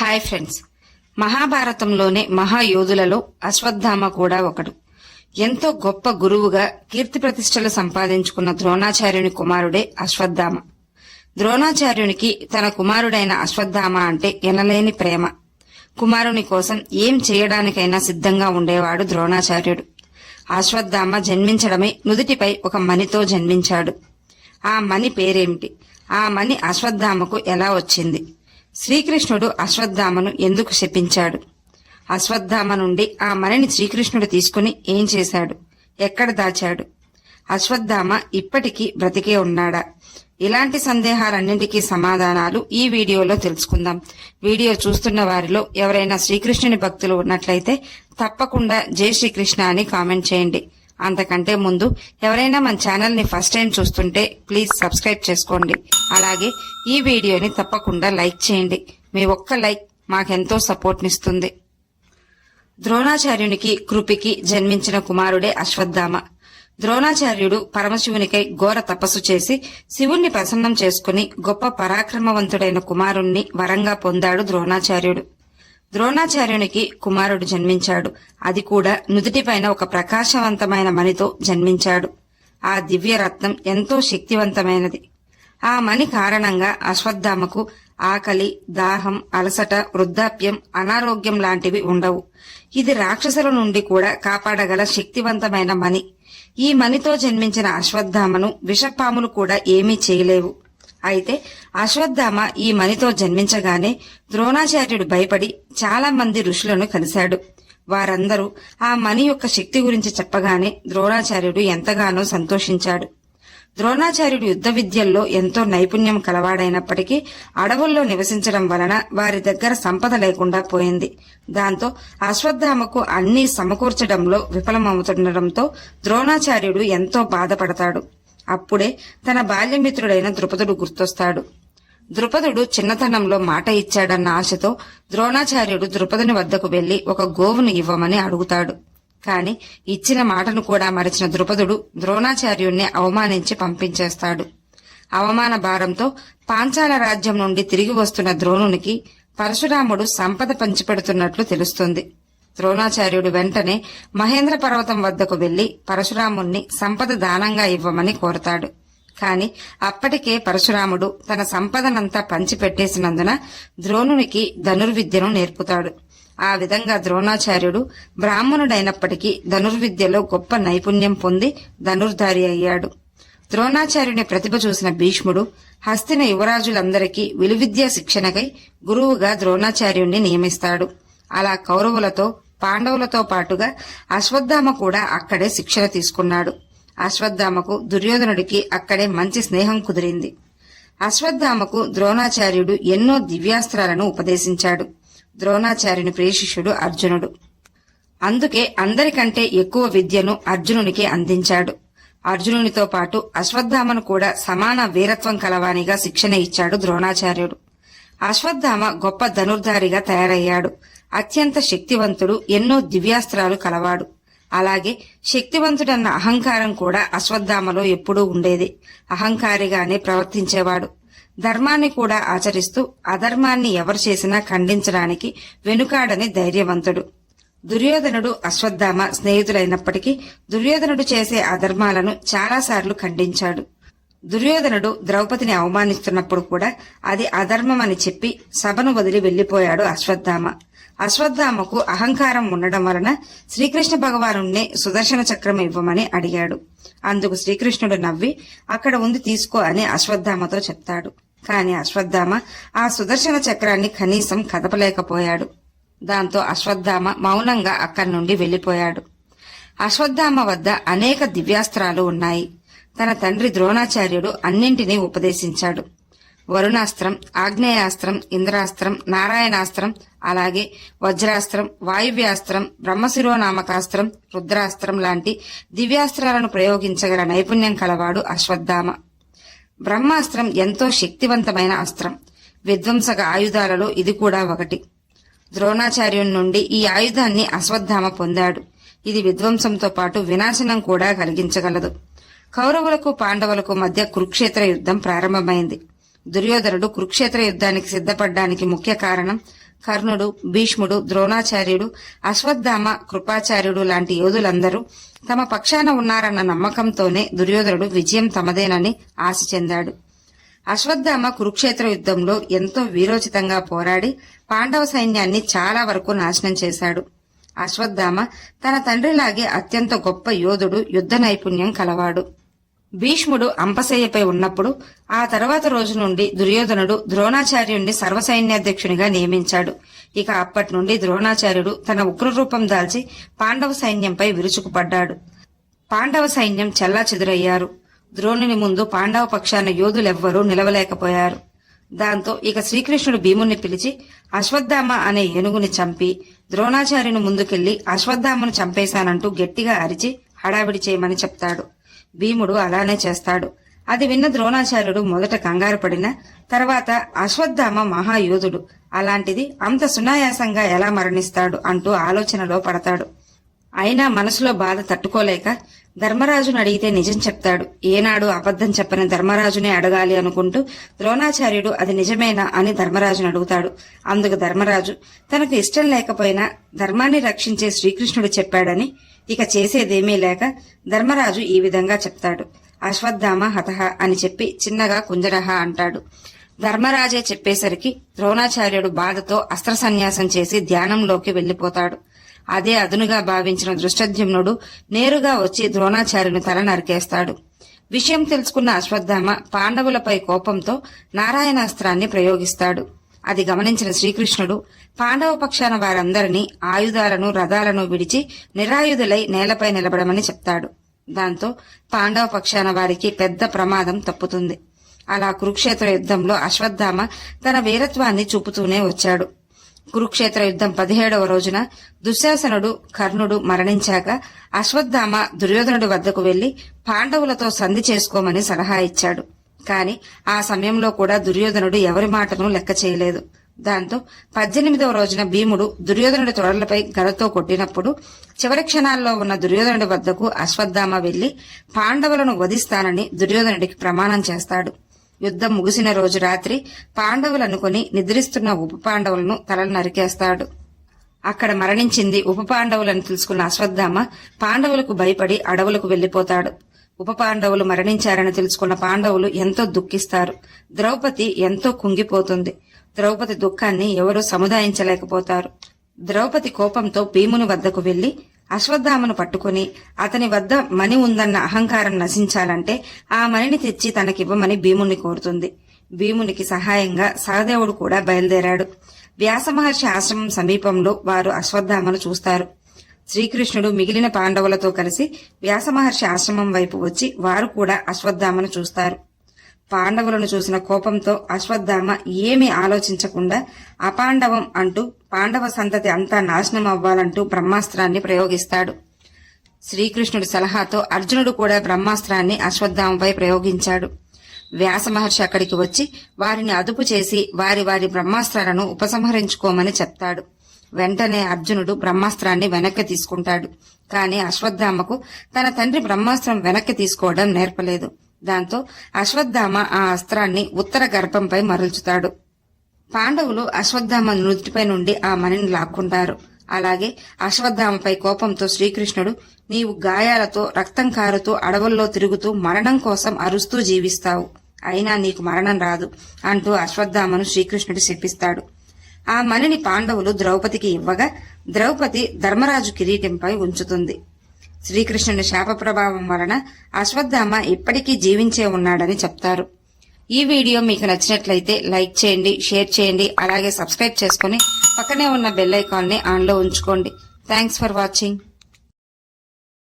Hi friends, మహాభారతంలోనే మహాయోధులలో Ashwatthama కూడా ఒకడు. ఎంతో గొప్ప గురువుగా కీర్తి ప్రతిష్టలు సంపాదించుకున్న ద్రోణాచార్యుని కుమారుడే అశ్వత్థామ. ద్రోణాచార్యునికి తన కుమారుడైన అశ్వత్థామ అంటే ఎనలేని ప్రేమ. కుమారుని కోసం ఏం చేయడానికైనా సిద్ధంగా ఉండేవాడు ద్రోణాచార్యుడు. అశ్వత్థామ జన్మించడమే నుదుటిపై ఒక మణితో జన్మించాడు. ఆ మణి పేరేమిటి? ఆ మణి అశ్వత్థామకు ఎలా వచ్చింది? శ్రీకృష్ణుడు అశ్వత్థామను ఎందుకు శపించాడు? అశ్వత్థామ నుండి ఆ మణిని శ్రీకృష్ణుడు తీసుకుని ఏం చేశాడు? ఎక్కడ దాచాడు? అశ్వత్థామ ఇప్పటికీ బ్రతికే ఉన్నాడా? ఇలాంటి సందేహాలన్నింటికీ సమాధానాలు ఈ వీడియోలో తెలుసుకుందాం. వీడియో చూస్తున్న వారిలో ఎవరైనా శ్రీకృష్ణుని భక్తులు ఉన్నట్లయితే తప్పకుండా జై శ్రీకృష్ణ అని కామెంట్ చేయండి. అంతకంటే ముందు ఎవరైనా మన ఛానల్ ని ఫస్ట్ టైం చూస్తుంటే ప్లీజ్ సబ్స్క్రైబ్ చేసుకోండి. అలాగే ఈ వీడియోని తప్పకుండా లైక్ చేయండి. మీ ఒక్క లైక్ మాకెంతో సపోర్ట్ నిస్తుంది. ద్రోణాచార్యునికి కృపికి జన్మించిన కుమారుడే అశ్వత్థామ. ద్రోణాచార్యుడు పరమశివునికై ఘోర తపస్సు చేసి శివుణ్ణి ప్రసన్నం చేసుకుని గొప్ప పరాక్రమవంతుడైన కుమారుణ్ణి వరంగా పొందాడు ద్రోణాచార్యుడు. ద్రోణాచార్యునికి కుమారుడు జన్మించాడు. అది కూడా నుదుటిపైన ఒక ప్రకాశవంతమైన మణితో జన్మించాడు. ఆ దివ్యరత్నం ఎంతో శక్తివంతమైనది. ఆ మణి కారణంగా అశ్వత్థామకు ఆకలి, దాహం, అలసట, వృద్ధాప్యం, అనారోగ్యం లాంటివి ఉండవు. ఇది రాక్షసుల నుండి కూడా కాపాడగల శక్తివంతమైన మణి. ఈ మణితో జన్మించిన అశ్వత్థామను విషపాములు కూడా ఏమీ చేయలేవు. అయితే అశ్వత్థామ ఈ మణితో జన్మించగానే ద్రోణాచార్యుడు భయపడి చాలా మంది ఋషులను కలిశాడు. వారందరూ ఆ మణి యొక్క శక్తి గురించి చెప్పగానే ద్రోణాచార్యుడు ఎంతగానో సంతోషించాడు. ద్రోణాచార్యుడు యుద్ధ విద్యల్లో ఎంతో నైపుణ్యం కలవాడైనప్పటికీ అడవుల్లో నివసించడం వలన వారి దగ్గర సంపద లేకుండా పోయింది. దాంతో అశ్వత్థామకు అన్నీ సమకూర్చడంలో విఫలమవుతుండటంతో ద్రోణాచార్యుడు ఎంతో బాధపడతాడు. అప్పుడే తన బాల్యమిత్రుడైన ద్రుపదుడు గుర్తొస్తాడు. ద్రుపదుడు చిన్నతనంలో మాట ఇచ్చాడన్న ఆశతో ద్రోణాచార్యుడు ద్రుపదుని వద్దకు వెళ్లి ఒక గోవును ఇవ్వమని అడుగుతాడు. కాని ఇచ్చిన మాటను కూడా మరిచిన ద్రుపదుడు ద్రోణాచార్యుణ్ణి అవమానించి పంపించేస్తాడు. అవమాన భారంతో పాంచాల రాజ్యం నుండి తిరిగి వస్తున్న ద్రోణునికి పరశురాముడు సంపద పంచిపెడుతున్నట్లు తెలుస్తుంది. ద్రోణాచార్యుడు వెంటనే మహేంద్ర పర్వతం వద్దకు వెళ్లి పరశురాముణ్ణి సంపద దానంగా ఇవ్వమని కోరతాడు. కాని అప్పటికే పరశురాముడు తన సంపదనంతా పంచిపెట్టేసినందున ద్రోణునికి ధనుర్విద్యను నేర్పుతాడు. ఆ విధంగా ద్రోణాచార్యుడు బ్రాహ్మణుడైనప్పటికీ ధనుర్విద్యలో గొప్ప నైపుణ్యం పొంది ధనుర్ధారి అయ్యాడు. ద్రోణాచార్యుని ప్రతిభ చూసిన భీష్ముడు హస్తిన యువరాజులందరికీ విలువిద్యా శిక్షణకై గురువుగా ద్రోణాచార్యుణ్ణి నియమిస్తాడు. అలా కౌరవులతో పాండవులతో పాటుగా అశ్వత్థామ కూడా అక్కడే శిక్షణ తీసుకున్నాడు. అశ్వత్థామకు దుర్యోధనుడికి అక్కడే మంచి స్నేహం కుదిరింది. అశ్వత్థామకు ద్రోణాచార్యుడు ఎన్నో దివ్యాస్త్రాలను ఉపదేశించాడు. ద్రోణాచార్యుని ప్రియశిష్యుడు అర్జునుడు. అందుకే అందరికంటే ఎక్కువ విద్యను అర్జునునికి అందించాడు. అర్జునునితో పాటు అశ్వత్థామను కూడా సమాన వీరత్వం కలవానిగా శిక్షణ ఇచ్చాడు ద్రోణాచార్యుడు. అశ్వత్థామ గొప్ప ధనుర్ధారిగా తయారయ్యాడు. అత్యంత శక్తివంతుడు, ఎన్నో దివ్యాస్త్రాలు కలవాడు. అలాగే శక్తివంతుడన్న అహంకారం కూడా అశ్వత్థామలో ఎప్పుడూ ఉండేది. అహంకారిగానే ప్రవర్తించేవాడు. ధర్మాన్ని కూడా ఆచరిస్తూ అధర్మాన్ని ఎవరు చేసినా ఖండించడానికి వెనుకాడని ధైర్యవంతుడు. దుర్యోధనుడు అశ్వత్థామ స్నేహితులైనప్పటికీ దుర్యోధనుడు చేసే అధర్మాలను చాలాసార్లు ఖండించాడు. దుర్యోధనుడు ద్రౌపదిని అవమానిస్తున్నప్పుడు కూడా అది అధర్మమని చెప్పి సభను వదిలి వెళ్లిపోయాడు అశ్వత్థామ. అశ్వత్థామకు అహంకారం ఉండడం వలన శ్రీకృష్ణ భగవానుణ్ణి సుదర్శన చక్రం ఇవ్వమని అడిగాడు. అందుకు శ్రీకృష్ణుడు నవ్వి అక్కడ ఉంది తీసుకో అని అశ్వత్థామతో చెప్తాడు. కాని అశ్వత్థామ ఆ సుదర్శన చక్రాన్ని కనీసం కదపలేకపోయాడు. దాంతో అశ్వత్థామ మౌనంగా అక్కడి నుండి వెళ్లిపోయాడు. అశ్వత్థామ వద్ద అనేక దివ్యాస్త్రాలు ఉన్నాయి. తన తండ్రి ద్రోణాచార్యుడు అన్నింటినీ ఉపదేశించాడు. వరుణాస్త్రం, ఆగ్నేయాస్త్రం, ఇంద్రాస్త్రం, నారాయణాస్త్రం, అలాగే వజ్రాస్త్రం, వాయువ్యాస్త్రం, బ్రహ్మశిరోనామకాస్త్రం, రుద్రాస్త్రం లాంటి దివ్యాస్త్రాలను ప్రయోగించగల నైపుణ్యం కలవాడు అశ్వత్థామ. బ్రహ్మాస్త్రం ఎంతో శక్తివంతమైన అస్త్రం. విధ్వంసక ఆయుధాలలో ఇది కూడా ఒకటి. ద్రోణాచార్యుని నుండి ఈ ఆయుధాన్ని అశ్వత్థామ పొందాడు. ఇది విధ్వంసంతో పాటు వినాశనం కూడా కలిగించగలదు. కౌరవులకు పాండవులకు మధ్య కురుక్షేత్ర యుద్ధం ప్రారంభమైంది. దుర్యోధనుడు కురుక్షేత్ర యుద్ధానికి సిద్ధపడ్డానికి ముఖ్య కారణం కర్ణుడు, భీష్ముడు, ద్రోణాచార్యుడు, అశ్వత్థామ, కృపాచార్యుడు లాంటి యోధులందరూ తమ పక్షాన ఉన్నారన్న నమ్మకంతోనే దుర్యోధనుడు విజయం తమదేనని ఆశ చెందాడు. అశ్వత్థామ కురుక్షేత్ర యుద్ధంలో ఎంతో వీరోచితంగా పోరాడి పాండవ సైన్యాన్ని చాలా వరకు నాశనం చేశాడు. అశ్వత్థామ తన తండ్రిలాగే అత్యంత గొప్ప యోధుడు, యుద్ధ నైపుణ్యం కలవాడు. భీష్ముడు అంపశయ్యపై ఉన్నప్పుడు ఆ తర్వాత రోజు నుండి దుర్యోధనుడు ద్రోణాచార్యుణ్ణి సర్వసైన్యాధ్యక్షునిగా నియమించాడు. ఇక అప్పటి నుండి ద్రోణాచార్యుడు తన ఉగ్రరూపం దాల్చి పాండవ సైన్యంపై విరుచుకుపడ్డాడు. పాండవ సైన్యం చెల్లాచెదురయ్యారు. ద్రోణుని ముందు పాండవ పక్షాన యోధులెవ్వరూ నిలవలేకపోయారు. దాంతో ఇక శ్రీకృష్ణుడు భీముణ్ణి పిలిచి అశ్వత్థామ అనే ఏనుగుని చంపి ద్రోణాచార్యుని ముందుకెళ్లి అశ్వత్థామను చంపేశానంటూ గట్టిగా అరిచి హడావిడి చేయమని చెప్తాడు. భీముడు అలానే చేస్తాడు. అది విన్న ద్రోణాచార్యుడు మొదట కంగారు పడినా తర్వాత అశ్వత్థామ మహాయోధుడు, అలాంటిది అంత సునాయాసంగా ఎలా మరణిస్తాడు అంటూ ఆలోచనలో పడతాడు. అయినా మనసులో బాధ తట్టుకోలేక ధర్మరాజును అడిగితే నిజం చెప్తాడు, ఏనాడు అబద్ధం చెప్పని ధర్మరాజునే అడగాలి అనుకుంటూ ద్రోణాచార్యుడు అది నిజమేనా అని ధర్మరాజును అడుగుతాడు. అందుకు ధర్మరాజు తనకు ఇష్టం లేకపోయినా ధర్మాన్ని రక్షించే శ్రీకృష్ణుడు చెప్పాడని ఇక చేసేదేమీ లేక ధర్మరాజు ఈ విధంగా చెప్తాడు. అశ్వత్థామ హతః అని చెప్పి చిన్నగా కుంజరహ అంటాడు. ధర్మరాజే చెప్పేసరికి ద్రోణాచార్యుడు బాధతో అస్త్ర సన్యాసం చేసి ధ్యానంలోకి వెళ్లిపోతాడు. అదే అదునుగా భావించిన దృష్టద్యుమ్నుడు నేరుగా వచ్చి ద్రోణాచార్యుని తల నరికేస్తాడు. విషయం తెలుసుకున్న అశ్వత్థామ పాండవులపై కోపంతో నారాయణాస్త్రాన్ని ప్రయోగిస్తాడు. అది గమనించిన శ్రీకృష్ణుడు పాండవ పక్షాన వారందరినీ ఆయుధాలను, రథాలను విడిచి నిరాయుధులై నేలపై నిలబడమని చెప్తాడు. దాంతో పాండవ పక్షాన వారికి పెద్ద ప్రమాదం తప్పుతుంది. అలా కురుక్షేత్ర యుద్ధంలో అశ్వత్థామ తన వీరత్వాన్ని చూపుతూనే వచ్చాడు. కురుక్షేత్ర యుద్ధం 17వ రోజున దుశ్శాసనుడు, కర్ణుడు మరణించాక అశ్వత్థామ దుర్యోధనుడి వద్దకు వెళ్లి పాండవులతో సంధి చేసుకోమని సలహా ఇచ్చాడు. కాని ఆ సమయంలో కూడా దుర్యోధనుడు ఎవరి మాటను లెక్క చేయలేదు. దాంతో 18వ రోజున భీముడు దుర్యోధనుడి తొడలపై గదతో కొట్టినప్పుడు చివరి క్షణాల్లో ఉన్న దుర్యోధనుడి వద్దకు అశ్వత్థామ వెళ్లి పాండవులను వధిస్తానని దుర్యోధనుడికి ప్రమాణం చేస్తాడు. యుద్ధం ముగిసిన రోజు రాత్రి పాండవులనుకుని నిద్రిస్తున్న ఉప పాండవులను తలలు నరికేస్తాడు. అక్కడ మరణించింది ఉప పాండవులను తెలుసుకున్న అశ్వత్థామ పాండవులకు భయపడి అడవులకు వెళ్లిపోతాడు. ఉప పాండవులు మరణించారని తెలుసుకున్న పాండవులు ఎంతో దుఃఖిస్తారు. ద్రౌపది ఎంతో కుంగిపోతుంది. ద్రౌపది దుఃఖాన్ని ఎవరూ సముదాయించలేకపోతారు. ద్రౌపది కోపంతో భీముని వద్దకు వెళ్లి అశ్వత్థామను పట్టుకుని అతని వద్ద మణి ఉందన్న అహంకారం నశించాలంటే ఆ మణిని తెచ్చి తనకివ్వమని భీముణ్ణి కోరుతుంది. భీమునికి సహాయంగా సహదేవుడు కూడా బయలుదేరాడు. వ్యాసమహర్షి ఆశ్రమం సమీపంలో వారు అశ్వత్థామను చూస్తారు. శ్రీకృష్ణుడు మిగిలిన పాండవులతో కలిసి వ్యాసమహర్షి ఆశ్రమం వైపు వచ్చి వారు కూడా అశ్వత్థామను చూస్తారు. పాండవులను చూసిన కోపంతో అశ్వత్థామ ఏమీ ఆలోచించకుండా అపాండవం అంటూ పాండవ సంతతి అంతా నాశనం అవ్వాలంటూ బ్రహ్మాస్త్రాన్ని ప్రయోగిస్తాడు. శ్రీకృష్ణుడి సలహాతో అర్జునుడు కూడా బ్రహ్మాస్త్రాన్ని అశ్వత్థామపై ప్రయోగించాడు. వ్యాసమహర్షి అక్కడికి వచ్చి వారిని అదుపు చేసి వారి వారి బ్రహ్మాస్త్రాలను ఉపసంహరించుకోమని చెప్తాడు. వెంటనే అర్జునుడు బ్రహ్మాస్త్రాన్ని వెనక్కి తీసుకుంటాడు. కాని అశ్వత్థామకు తన తండ్రి బ్రహ్మాస్త్రం వెనక్కి తీసుకోవడం నేర్పలేదు. దాంతో అశ్వత్థామ ఆ అస్త్రాన్ని ఉత్తర గర్భంపై మరల్చుతాడు. పాండవులు అశ్వత్థామ నుదుటిపై నుండి ఆ మణిని లాక్కుంటారు. అలాగే అశ్వత్థామపై కోపంతో శ్రీకృష్ణుడు, నీవు గాయాలతో రక్తం కారుతూ అడవుల్లో తిరుగుతూ మరణం కోసం అరుస్తూ జీవిస్తావు, అయినా నీకు మరణం రాదు అంటూ అశ్వత్థామను శ్రీకృష్ణుడు శపిస్తాడు. ఆ మణిని పాండవులు ద్రౌపదికి ఇవ్వగా ద్రౌపది ధర్మరాజు కిరీటంపై ఉంచుతుంది. శ్రీకృష్ణుని శాప ప్రభావం వలన అశ్వత్థామ ఇప్పటికీ జీవించే ఉన్నాడని చెప్తారు. ఈ వీడియో మీకు నచ్చినట్లయితే లైక్ చేయండి, షేర్ చేయండి, అలాగే సబ్స్క్రైబ్ చేసుకుని పక్కనే ఉన్న బెల్ ఐకాన్ ని ఆన్ లో ఉంచుకోండి. Thanks for watching.